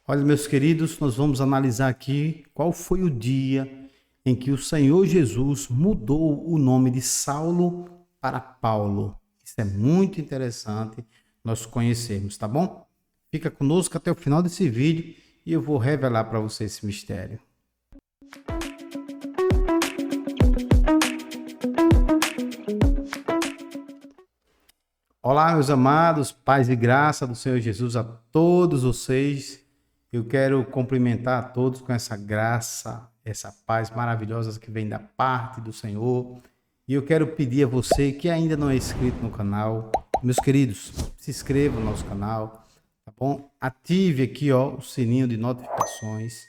Olha, meus queridos, nós vamos analisar aqui qual foi o dia em que o Senhor Jesus mudou o nome de Saulo para Paulo. Isso é muito interessante nós conhecermos, tá bom? Fica conosco até o final desse vídeo e eu vou revelar para você esse mistério. Olá, meus amados, paz e graça do Senhor Jesus a todos vocês. Eu quero cumprimentar a todos com essa graça, essa paz maravilhosa que vem da parte do Senhor. E eu quero pedir a você que ainda não é inscrito no canal, meus queridos, se inscreva no nosso canal, tá bom? Ative aqui, ó, o sininho de notificações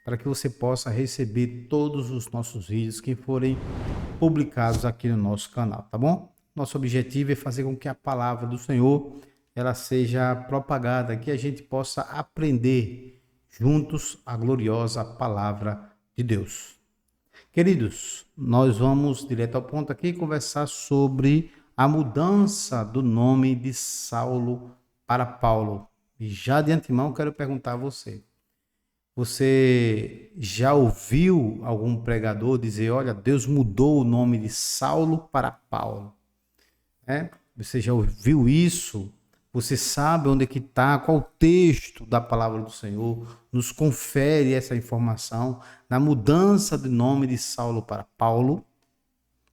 para que você possa receber todos os nossos vídeos que forem publicados aqui no nosso canal, tá bom? Nosso objetivo é fazer com que a palavra do Senhor ela seja propagada, que a gente possa aprender juntos a gloriosa palavra de Deus. Queridos, nós vamos direto ao ponto aqui conversar sobre a mudança do nome de Saulo para Paulo. E já de antemão quero perguntar a você. Você já ouviu algum pregador dizer, olha, Deus mudou o nome de Saulo para Paulo? Você já ouviu isso? Você sabe onde é que está? Qual o texto da palavra do Senhor nos confere essa informação na mudança de nome de Saulo para Paulo?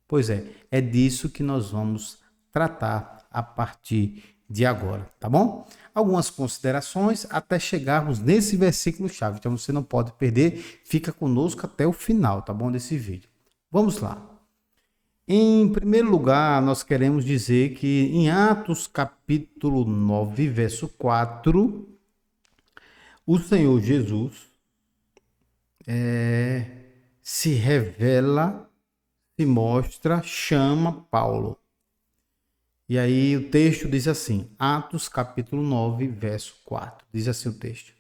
Pois é disso que nós vamos tratar a partir de agora, tá bom? Algumas considerações até chegarmos nesse versículo-chave, então você não pode perder, fica conosco até o final, tá bom, desse vídeo. Vamos lá. Em primeiro lugar, nós queremos dizer que em Atos capítulo 9, verso 4, o Senhor Jesus se revela, se mostra, chama Paulo. E aí o texto diz assim, Atos capítulo 9, verso 4, diz assim o texto.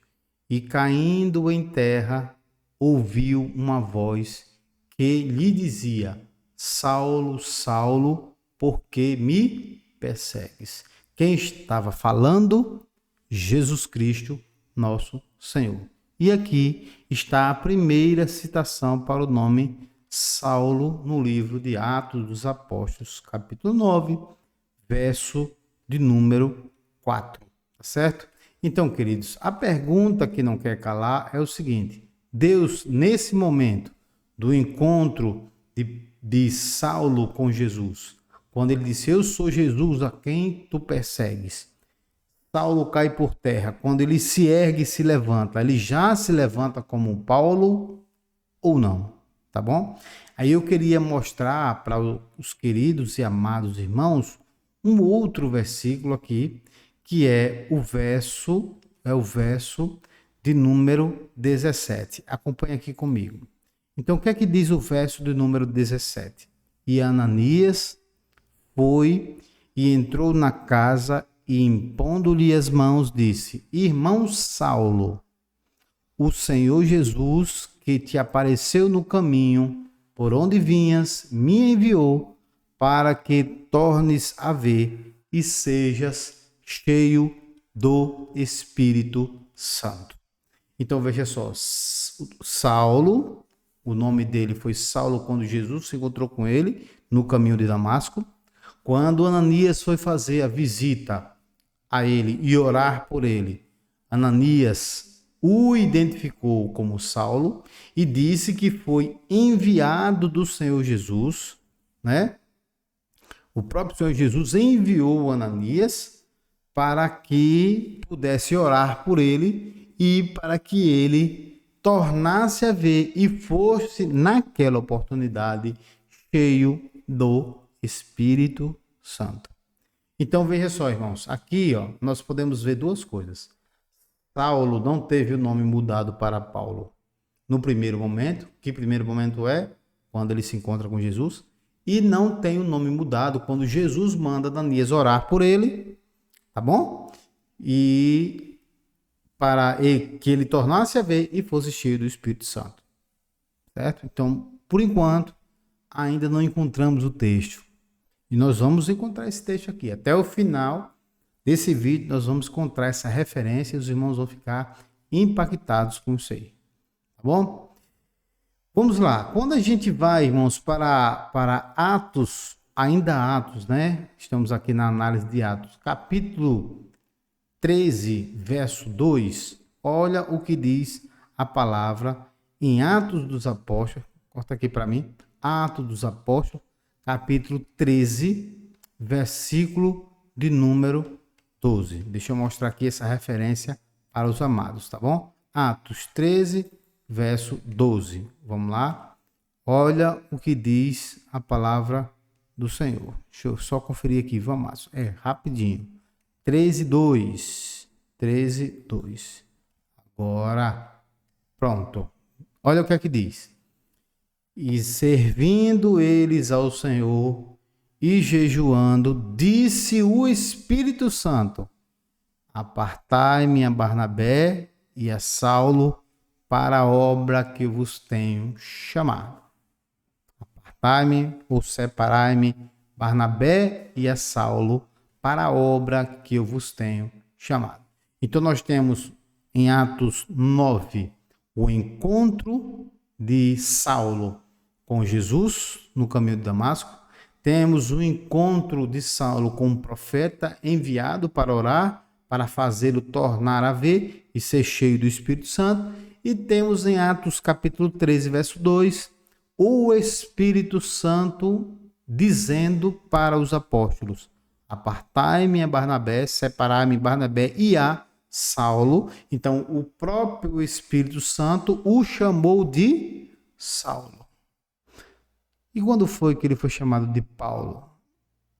E caindo em terra, ouviu uma voz que lhe dizia, Saulo, Saulo, por que me persegues? Quem estava falando? Jesus Cristo, nosso Senhor. E aqui está a primeira citação para o nome Saulo no livro de Atos dos Apóstolos, capítulo 9, verso de número 4. Tá certo? Então, queridos, a pergunta que não quer calar é o seguinte: Deus, nesse momento do encontro de Saulo com Jesus, quando ele disse, eu sou Jesus a quem tu persegues, Saulo cai por terra, quando ele se ergue e se levanta, ele já se levanta como Paulo ou não, tá bom? Aí eu queria mostrar para os queridos e amados irmãos um outro versículo aqui, que é o verso de número 17. Acompanhe aqui comigo. Então, o que é que diz o verso de número 17? E Ananias foi e entrou na casa e, impondo-lhe as mãos, disse, irmão Saulo, o Senhor Jesus, que te apareceu no caminho, por onde vinhas, me enviou para que tornes a ver e sejas cheio do Espírito Santo. Então, veja só, Saulo, o nome dele foi Saulo quando Jesus se encontrou com ele no caminho de Damasco. Quando Ananias foi fazer a visita a ele e orar por ele, Ananias o identificou como Saulo e disse que foi enviado do Senhor Jesus, né? O próprio Senhor Jesus enviou Ananias para que pudesse orar por ele e para que ele tornasse a ver e fosse, naquela oportunidade, cheio do Espírito Santo. Então, veja só, irmãos, aqui ó, nós podemos ver duas coisas. Saulo não teve o nome mudado para Paulo no primeiro momento. Que primeiro momento é? Quando ele se encontra com Jesus. E não tem o nome mudado quando Jesus manda Ananias orar por ele, tá bom? E para que ele tornasse a ver e fosse cheio do Espírito Santo, certo? Então, por enquanto, ainda não encontramos o texto. E nós vamos encontrar esse texto aqui. Até o final desse vídeo, nós vamos encontrar essa referência e os irmãos vão ficar impactados com isso aí. Tá bom? Vamos lá. Quando a gente vai, irmãos, para Atos, ainda Atos, né? Estamos aqui na análise de Atos, capítulo 13, verso 2. Olha o que diz a palavra em Atos dos Apóstolos. Corta aqui para mim. Atos dos Apóstolos, capítulo 13, versículo de número 12. Deixa eu mostrar aqui essa referência para os amados, tá bom? Atos 13, verso 12. Vamos lá? Olha o que diz a palavra do Senhor. Deixa eu só conferir aqui, vamos. Rapidinho. 13, 2. 13, 2. Agora, pronto. Olha o que é que diz. E servindo eles ao Senhor e jejuando, disse o Espírito Santo: apartai-me a Barnabé e a Saulo para a obra que vos tenho chamado. Apartai-me ou separai-me Barnabé e a Saulo para a obra que eu vos tenho chamado. Então nós temos em Atos 9 o encontro de Saulo com Jesus no caminho de Damasco. Temos o encontro de Saulo com um profeta enviado para orar, para fazê-lo tornar a ver e ser cheio do Espírito Santo. E temos em Atos capítulo 13, verso 2, o Espírito Santo dizendo para os apóstolos: apartai-me a Barnabé, separai-me Barnabé e a Saulo. Então, o próprio Espírito Santo o chamou de Saulo. E quando foi que ele foi chamado de Paulo?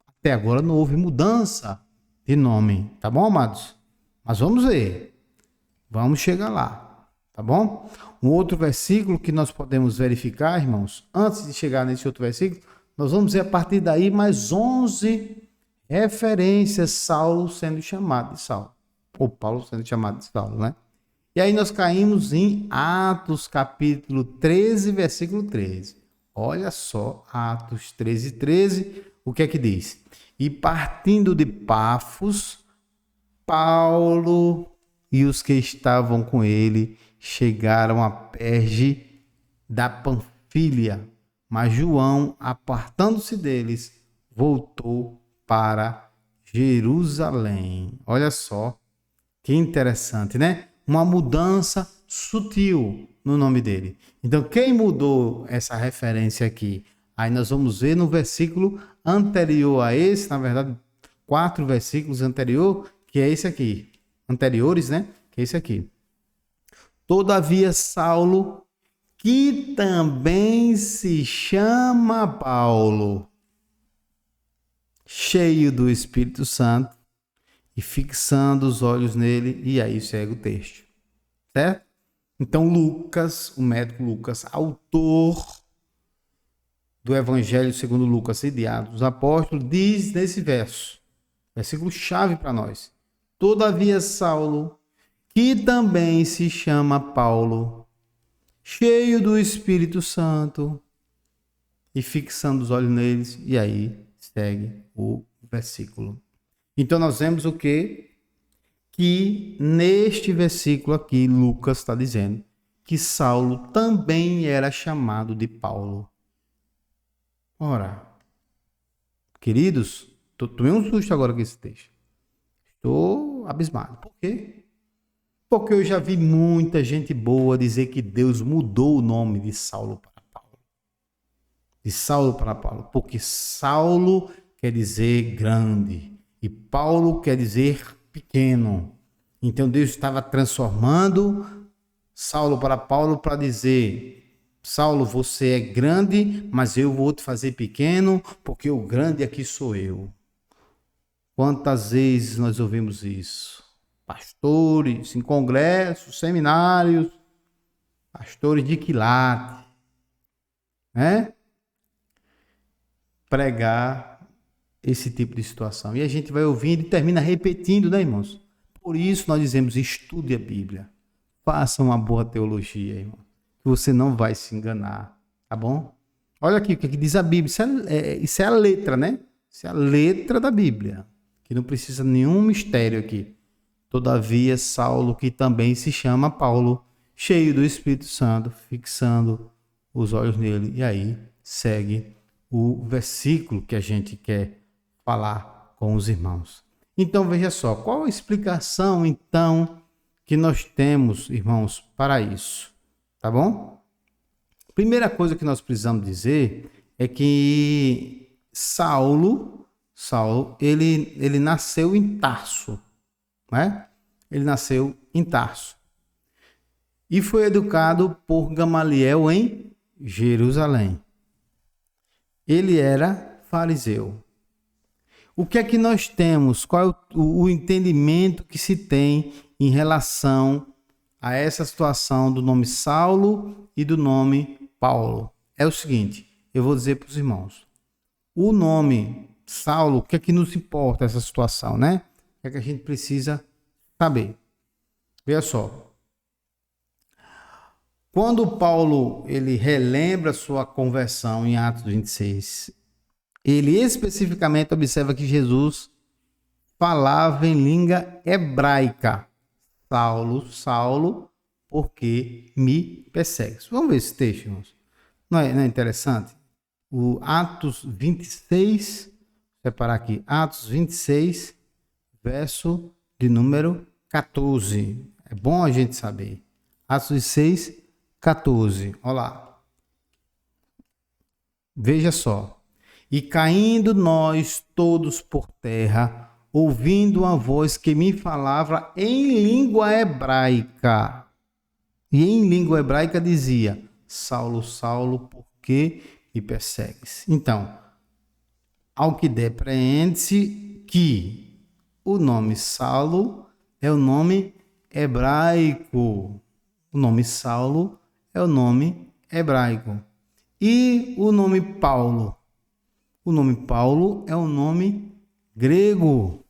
Até agora não houve mudança de nome, tá bom, amados? Mas vamos ver. Vamos chegar lá, tá bom? Um outro versículo que nós podemos verificar, irmãos, antes de chegar nesse outro versículo, nós vamos ver a partir daí mais 11 referências Saulo sendo chamado de Saulo. Ou Paulo sendo chamado de Saulo, né? E aí nós caímos em Atos capítulo 13, versículo 13. Olha só, Atos 13, 13, o que é que diz? E partindo de Pafos, Paulo e os que estavam com ele chegaram a Perge da Panfilha, mas João, apartando-se deles, voltou para Jerusalém. Olha só, que interessante, né? Uma mudança sutil no nome dele. Então, quem mudou essa referência aqui? Aí nós vamos ver no versículo anterior a esse, na verdade, 4 versículos anterior, que é esse aqui. Anteriores, né? Que é esse aqui. Todavia, Saulo, que também se chama Paulo, cheio do Espírito Santo, e fixando os olhos nele, e aí segue o texto. Certo? Então, Lucas, o médico Lucas, autor do Evangelho segundo Lucas e de Atos dos Apóstolos, diz nesse verso, versículo chave para nós: todavia Saulo, que também se chama Paulo, cheio do Espírito Santo, e fixando os olhos neles, e aí segue o versículo. Então nós vemos o quê? Que neste versículo aqui, Lucas está dizendo que Saulo também era chamado de Paulo. Ora, queridos, tomei um susto agora com esse texto. Estou abismado. Por quê? Porque eu já vi muita gente boa dizer que Deus mudou o nome de Saulo para Paulo. De Saulo para Paulo. Porque Saulo quer dizer grande e Paulo quer dizer pequeno. Então Deus estava transformando Saulo para Paulo para dizer: Saulo, você é grande, mas eu vou te fazer pequeno, porque o grande aqui sou eu. Quantas vezes nós ouvimos isso? Pastores em congressos, seminários, pastores de quilate, né? Pregar esse tipo de situação. E a gente vai ouvindo e termina repetindo, né, irmãos? Por isso nós dizemos: estude a Bíblia. Faça uma boa teologia, irmão. Que você não vai se enganar, tá bom? Olha aqui o que diz a Bíblia. Isso é a letra, né? Isso é a letra da Bíblia. Que não precisa nenhum mistério aqui. Todavia, Saulo, que também se chama Paulo, cheio do Espírito Santo, fixando os olhos nele. E aí segue o versículo que a gente quer falar com os irmãos. Então, veja só, qual a explicação, então, que nós temos, irmãos, para isso? Tá bom? Primeira coisa que nós precisamos dizer é que Saulo, ele nasceu em Tarso, né? Ele nasceu em Tarso e foi educado por Gamaliel em Jerusalém. Ele era fariseu. O que é que nós temos? Qual é o entendimento que se tem em relação a essa situação do nome Saulo e do nome Paulo? É o seguinte, eu vou dizer para os irmãos. O nome Saulo, o que é que nos importa essa situação, né? O que é que a gente precisa saber? Veja só. Quando Paulo ele relembra sua conversão em Atos 26, ele especificamente observa que Jesus falava em língua hebraica. Saulo, Saulo, por que me persegues? Vamos ver esse texto, irmãos. Não é interessante? O Atos 26, vou separar aqui, Atos 26, verso de número 14. É bom a gente saber. Atos 26, 14. Olha lá. Veja só. E caindo nós todos por terra, ouvindo uma voz que me falava em língua hebraica. E em língua hebraica dizia: Saulo, Saulo, por que me persegues? Então, ao que depreende-se que o nome Saulo é o nome hebraico. O nome Saulo é o nome hebraico. E o nome Paulo? O nome Paulo é um nome grego.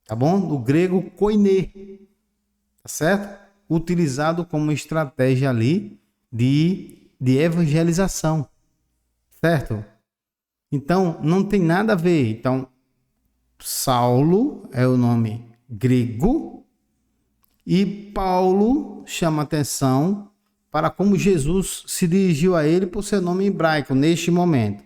Tá bom? Do grego koiné. Tá certo? Utilizado como estratégia ali de evangelização. Certo? Então, não tem nada a ver. Então, Saulo é o nome grego e Paulo chama atenção para como Jesus se dirigiu a ele por seu nome hebraico neste momento.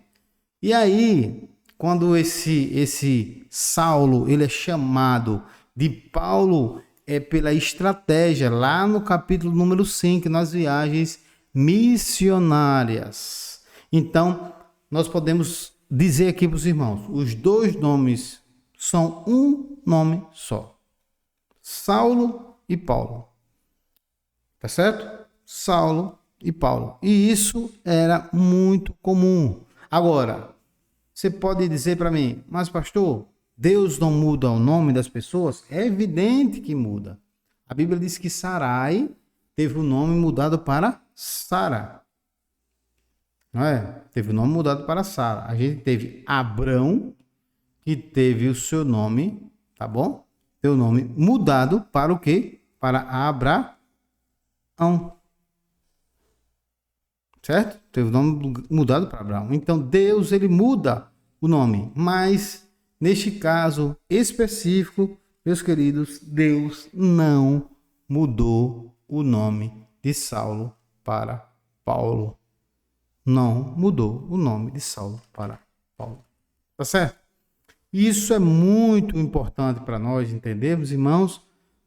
E aí, quando esse Saulo ele é chamado de Paulo, é pela estratégia, lá no capítulo número 5, nas viagens missionárias. Então, nós podemos dizer aqui para os irmãos, os dois nomes são um nome só. Saulo e Paulo. Tá certo? Saulo e Paulo. E isso era muito comum. Agora, você pode dizer para mim, mas pastor, Deus não muda o nome das pessoas? É evidente que muda. A Bíblia diz que Sarai teve o nome mudado para Sara. Não é? Teve o nome mudado para Sara. A gente teve Abrão, que teve o seu nome, tá bom? Seu nome mudado para o quê? Para Abraão. Certo? Teve o nome mudado para Abraão. Então, Deus, ele muda o nome. Mas, neste caso específico, meus queridos, Deus não mudou o nome de Saulo para Paulo. Não mudou o nome de Saulo para Paulo. Tá certo? Isso é muito importante para nós entendermos, irmãos.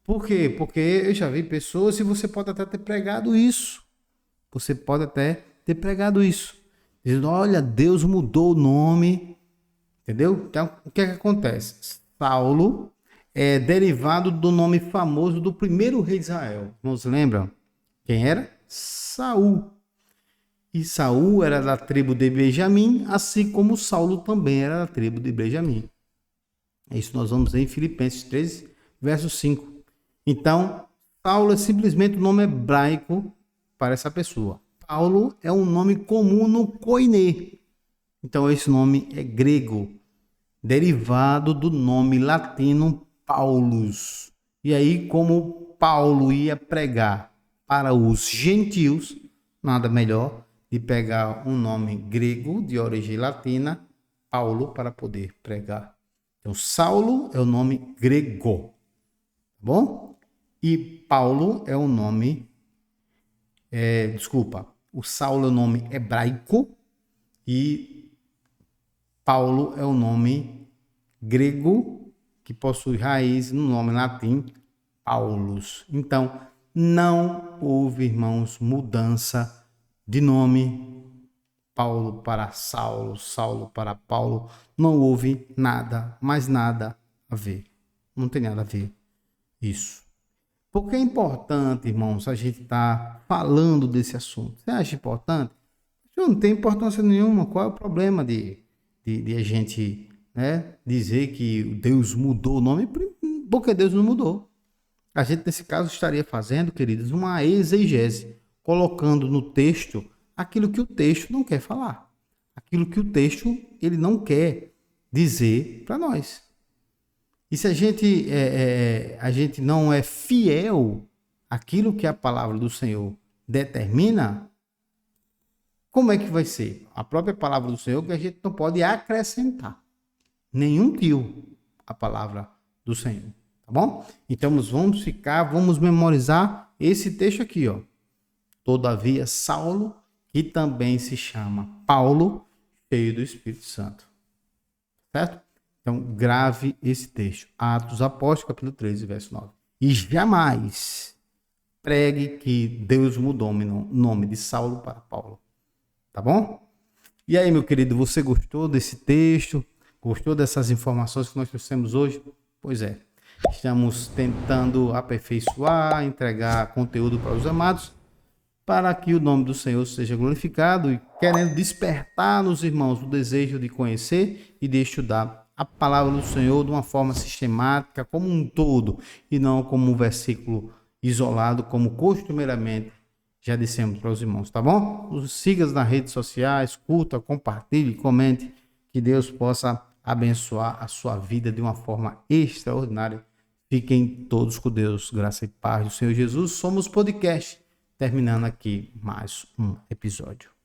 Por quê? Porque eu já vi pessoas e você pode até ter pregado isso. Você pode até ter pregado isso. Dizendo, olha, Deus mudou o nome. Entendeu? Então, o que é que acontece? Saulo é derivado do nome famoso do primeiro rei de Israel. Nos lembram? Quem era? Saul. E Saul era da tribo de Benjamim, assim como Saulo também era da tribo de Benjamim. Isso nós vamos ver em Filipenses 3, verso 5. Então, Saulo é simplesmente o nome hebraico para essa pessoa. Paulo é um nome comum no koiné. Então, esse nome é grego, derivado do nome latino Paulus. E aí, como Paulo ia pregar para os gentios, nada melhor de pegar um nome grego de origem latina, Paulo, para poder pregar. Então, Saulo é o nome grego. bom? E Paulo é o nome, o Saulo é o nome hebraico e Paulo é o nome grego que possui raiz no nome latim Paulus. Então, não houve, irmãos, mudança de nome. Paulo para Saulo, Saulo para Paulo, não houve nada, mais nada a ver. Não tem nada a ver isso. Porque é importante, irmãos, a gente estar falando desse assunto. Você acha importante? Não tem importância nenhuma. Qual é o problema de a gente, né, dizer que Deus mudou o nome? Porque Deus não mudou. A gente, nesse caso, estaria fazendo, queridos, uma exegese, colocando no texto aquilo que o texto não quer falar. Aquilo que o texto ele não quer dizer para nós. E se a gente não é fiel àquilo que a palavra do Senhor determina, como é que vai ser? A própria palavra do Senhor que a gente não pode acrescentar. Nenhum tio a palavra do Senhor. Tá bom? Então vamos memorizar esse texto aqui, ó. Todavia, Saulo, que também se chama Paulo, cheio do Espírito Santo. Certo? Então, grave esse texto. Atos Apóstolos, capítulo 13, verso 9. E jamais pregue que Deus mudou o nome de Saulo para Paulo. Tá bom? E aí, meu querido, você gostou desse texto? Gostou dessas informações que nós trouxemos hoje? Pois é. Estamos tentando aperfeiçoar, entregar conteúdo para os amados, para que o nome do Senhor seja glorificado e querendo despertar nos irmãos o desejo de conhecer e de estudar a palavra do Senhor de uma forma sistemática, como um todo, e não como um versículo isolado, como costumeiramente já dissemos para os irmãos, tá bom? Nos siga nas redes sociais, curta, compartilhe, comente, que Deus possa abençoar a sua vida de uma forma extraordinária. Fiquem todos com Deus, graça e paz do Senhor Jesus. Somos podcast, terminando aqui mais um episódio.